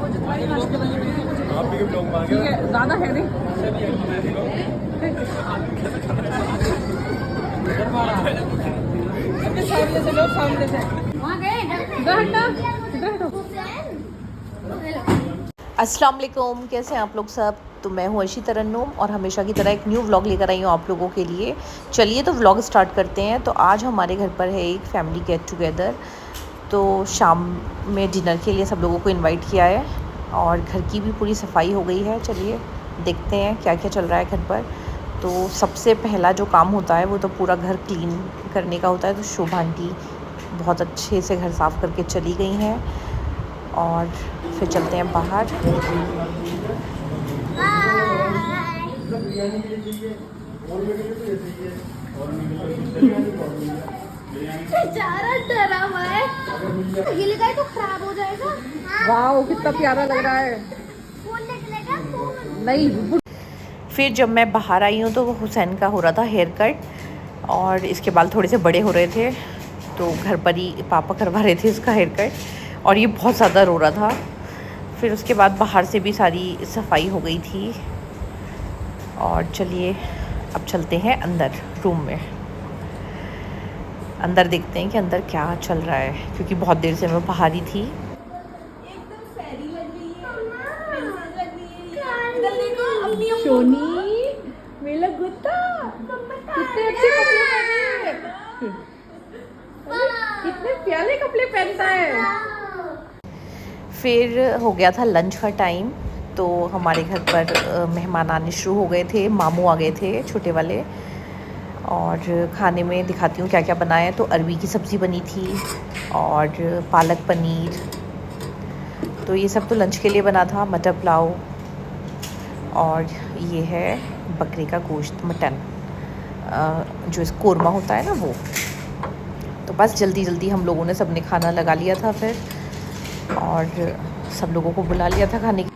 आप भी लोग मांगे ज़्यादा है नहीं। सामने से लोग सामने से अस्सलाम वालेकुम, कैसे हैं आप लोग सब। तो मैं हूँ अर्शी तरन्नुम और हमेशा की तरह एक न्यू व्लॉग लेकर आई हूँ आप लोगों के लिए। चलिए तो व्लॉग स्टार्ट करते हैं। तो आज हमारे घर पर है एक फैमिली गेट टुगेदर। तो शाम में डिनर के लिए सब लोगों को इनवाइट किया है और घर की भी पूरी सफाई हो गई है। चलिए देखते हैं क्या क्या चल रहा है घर पर। तो सबसे पहला जो काम होता है वो तो पूरा घर क्लीन करने का होता है। तो शोभा आंटी बहुत अच्छे से घर साफ़ करके चली गई हैं और फिर चलते हैं बाहर। बेचारा डरा हुआ है, ये लगा तो खराब हो जाएगा। वाह कितना प्यारा लग रहा है। फोन निकलेगा फोन। नहीं, फिर जब मैं बाहर आई हूँ तो हुसैन का हो रहा था हेयर कट और इसके बाल थोड़े से बड़े हो रहे थे। तो घर पर ही पापा करवा रहे थे इसका हेयर कट और ये बहुत ज़्यादा रो रहा था। फिर उसके बाद बाहर से भी सारी सफाई हो गई थी। और चलिए अब चलते हैं अंदर रूम में। अंदर देखते हैं कि अंदर क्या चल रहा है, क्योंकि बहुत देर से मैं बाहर ही थी। एकदम फेरी लग रही है, प्रिंसेस लग रही है। इधर देखो अपनी शोनी मेरा गुत्ता कितने अच्छे कपड़े पहने हैं। कितने प्यारे कपड़े पहनता है। फिर हो गया था लंच का टाइम। तो हमारे घर पर मेहमान आने शुरू हो गए थे। मामू आ गए थे छोटे वाले। और खाने में दिखाती हूँ क्या क्या बनाया है। तो अरवी की सब्ज़ी बनी थी और पालक पनीर। तो ये सब तो लंच के लिए बना था। मटर पुलाव और ये है बकरे का गोश्त, मटन, जो इस कोरमा होता है ना वो। तो बस जल्दी जल्दी हम लोगों ने सबने खाना लगा लिया था फिर, और सब लोगों को बुला लिया था खाने के।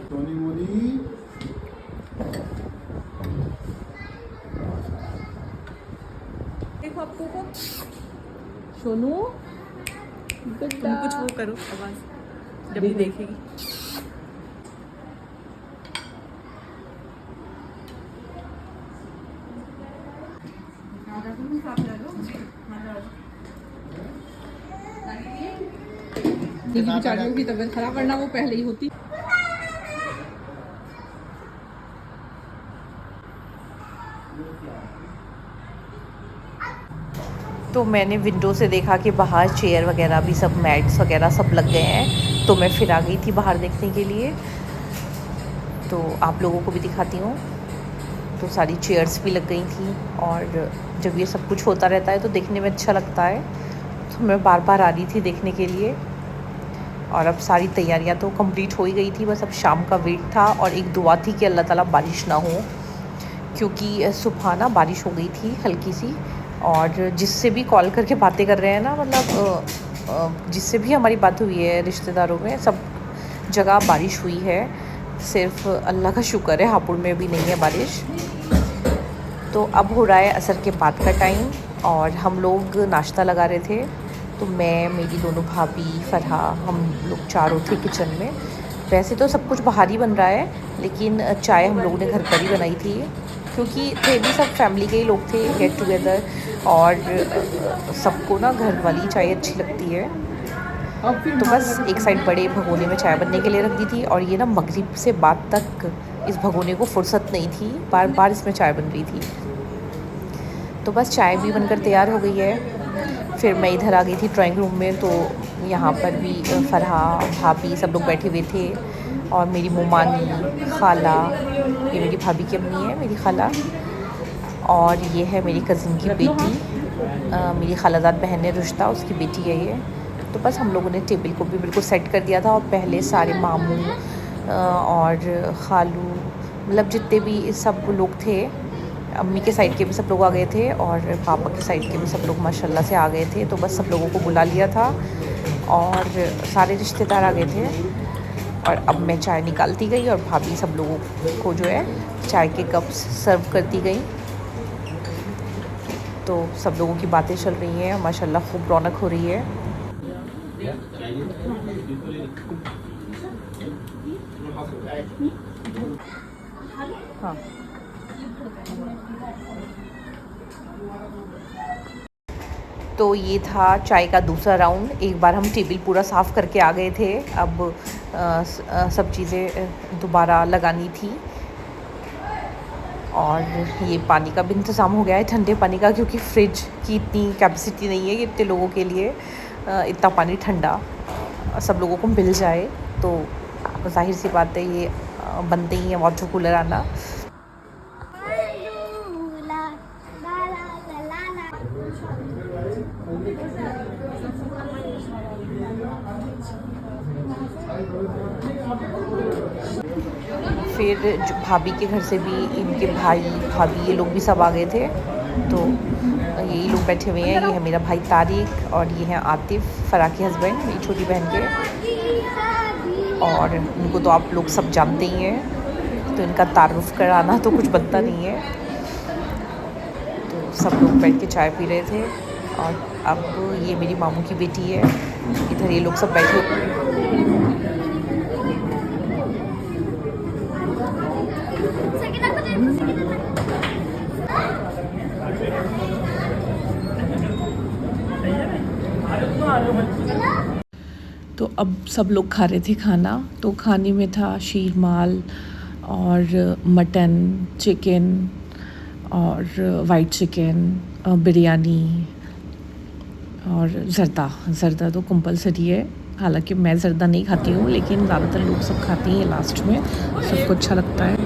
सोनी मोनी देखो आपको को सोनू तुम कुछ वो करो आवाज़ जब ये देखेगी। बेचारियों की तबीयत खराब करना वो पहले ही होती। तो मैंने विंडो से देखा कि बाहर चेयर वगैरह भी सब, मैट्स वगैरह सब लग गए हैं। तो मैं फिर आ गई थी बाहर देखने के लिए। तो आप लोगों को भी दिखाती हूँ। तो सारी चेयर्स भी लग गई थी और जब ये सब कुछ होता रहता है तो देखने में अच्छा लगता है। तो मैं बार बार आ रही थी देखने के लिए। और अब सारी तैयारियां तो कंप्लीट हो ही गई थी। बस अब शाम का वेट था और एक दुआ थी कि अल्लाह ताला बारिश ना हो, क्योंकि सुबह ना बारिश हो गई थी हल्की सी। और जिससे भी कॉल करके बातें कर रहे हैं ना, मतलब जिससे भी हमारी बात हुई है रिश्तेदारों में, सब जगह बारिश हुई है। सिर्फ अल्लाह का शुक्र है हापुड़ में भी नहीं है बारिश। तो अब हो रहा है असर के बाद का टाइम और हम लोग नाश्ता लगा रहे थे। तो मैं, मेरी दोनों भाभी, फरहा, हम लोग चारों थे किचन में। वैसे तो सब कुछ बाहर ही बन रहा है, लेकिन चाय हम लोगों ने घर पर ही बनाई थी, क्योंकि थे भी सब फैमिली के ही लोग थे, गेट टुगेदर। और सबको ना घर वाली चाय अच्छी लगती है। तो बस एक साइड बड़े भगोने में चाय बनने के लिए रख दी थी। और ये ना मगरिब से बाद तक इस भगोने को फुर्सत नहीं थी, बार बार इसमें चाय बन रही थी। तो बस चाय भी बनकर तैयार हो गई है। फिर मैं इधर आ गई थी ड्राइंग रूम में। तो यहाँ पर भी फरहा, भाभी सब लोग बैठे हुए थे। और मेरी मोमानी, खाला, ये मेरी भाभी की अम्मी है, मेरी खाला। और ये है मेरी कज़िन की बेटी, मेरी खालाजाद बहन है रुश्ता, उसकी बेटी है ये। तो बस हम लोगों ने टेबल को भी बिल्कुल सेट कर दिया था। और पहले सारे मामू और खालू, मतलब जितने भी सब लोग थे, अम्मी के साइड के भी सब लोग आ गए थे और पापा के साइड के भी सब लोग माशाल्लाह से आ गए थे। तो बस सब लोगों को बुला लिया था और सारे रिश्तेदार आ गए थे। और अब मैं चाय निकालती गई और भाभी सब लोगों को जो है चाय के कप्स सर्व करती गई। तो सब लोगों की बातें चल रही हैं, माशाल्लाह खूब रौनक हो रही है। हाँ, तो ये था चाय का दूसरा राउंड। एक बार हम टेबल पूरा साफ़ करके आ गए थे, अब सब चीज़ें दोबारा लगानी थी। और ये पानी का भी इंतज़ाम हो गया है, ठंडे पानी का, क्योंकि फ्रिज की इतनी कैपेसिटी नहीं है कि इतने लोगों के लिए इतना पानी ठंडा सब लोगों को मिल जाए। तो जाहिर सी बात है ये बनते ही है वाटर कूलर आना। फिर भाभी के घर से भी इनके भाई भाभी ये लोग भी सब आ गए थे। तो यही लोग बैठे हुए हैं। ये है मेरा भाई तारिक और ये हैं आतिफ, फ़रा के हस्बैंड, मेरी छोटी बहन के। और इनको तो आप लोग सब जानते ही हैं, तो इनका तारुफ कराना तो कुछ बनता नहीं है। तो सब लोग बैठ के चाय पी रहे थे। और अब ये मेरी मामू की बेटी है, इधर ये लोग सब बैठे। तो अब सब लोग खा रहे थे खाना। तो खाने में था शीरमाल और मटन, चिकन और वाइट चिकन, बिरयानी और ज़र्दा तो कंपलसरी है। हालांकि मैं ज़र्दा नहीं खाती हूँ, लेकिन ज़्यादातर लोग सब खाते हैं लास्ट में, सबको अच्छा लगता है।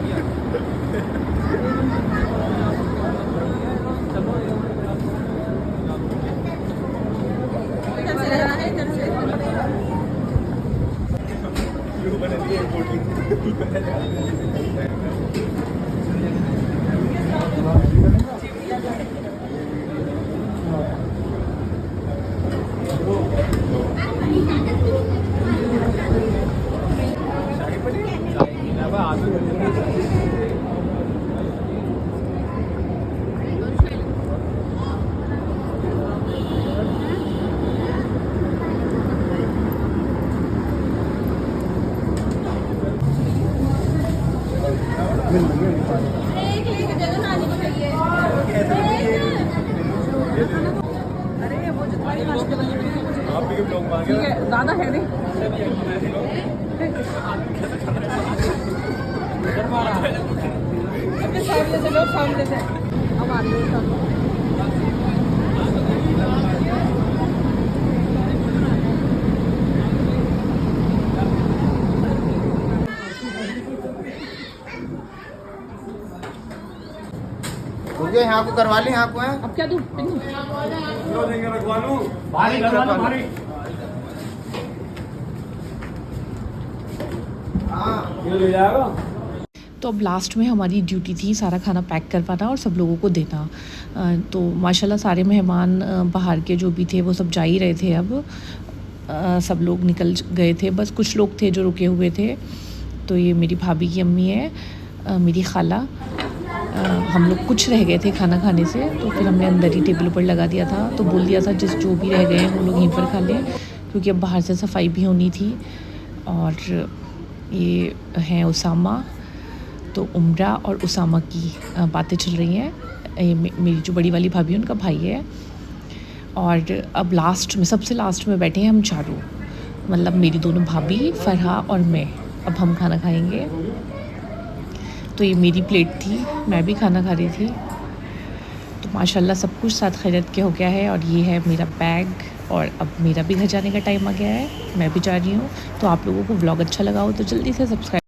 अरे वो जो तुम्हारी ठीक है, ज़्यादा है नहीं। अपने सामने से लो, सामने से अब आ रही है। रुके यहाँ को करवा लें, यहाँ को है। अब क्या दूँ? रखवा लूँ, भारी भारी। तो अब लास्ट में हमारी ड्यूटी थी सारा खाना पैक करवाना और सब लोगों को देना। तो माशाल्लाह सारे मेहमान बाहर के जो भी थे वो सब जा ही रहे थे। अब सब लोग निकल गए थे, बस कुछ लोग थे जो रुके हुए थे। तो ये मेरी भाभी की अम्मी है, मेरी खाला। हम लोग कुछ रह गए थे खाना खाने से, तो फिर हमने अंदर ही टेबल पर लगा दिया था। तो बोल दिया था जिस जो भी रह गए हैं वो लोग यहीं पर खा लें, क्योंकि अब बाहर से सफाई भी होनी थी। और ये हैं उसामा, तो उम्रा और उसामा की बातें चल रही हैं। ये मेरी जो बड़ी वाली भाभी है उनका भाई है। और अब लास्ट में, सबसे लास्ट में बैठे हैं हम चारों, मतलब मेरी दोनों भाभी, फ़रहा और मैं। अब हम खाना खाएंगे। तो ये मेरी प्लेट थी, मैं भी खाना खा रही थी। तो माशाल्लाह सब कुछ साथ खैरियत के हो गया है। और ये है मेरा बैग, और अब मेरा भी घर जाने का टाइम आ गया है, मैं भी जा रही हूँ। तो आप लोगों को व्लॉग अच्छा लगा हो तो जल्दी से सब्सक्राइब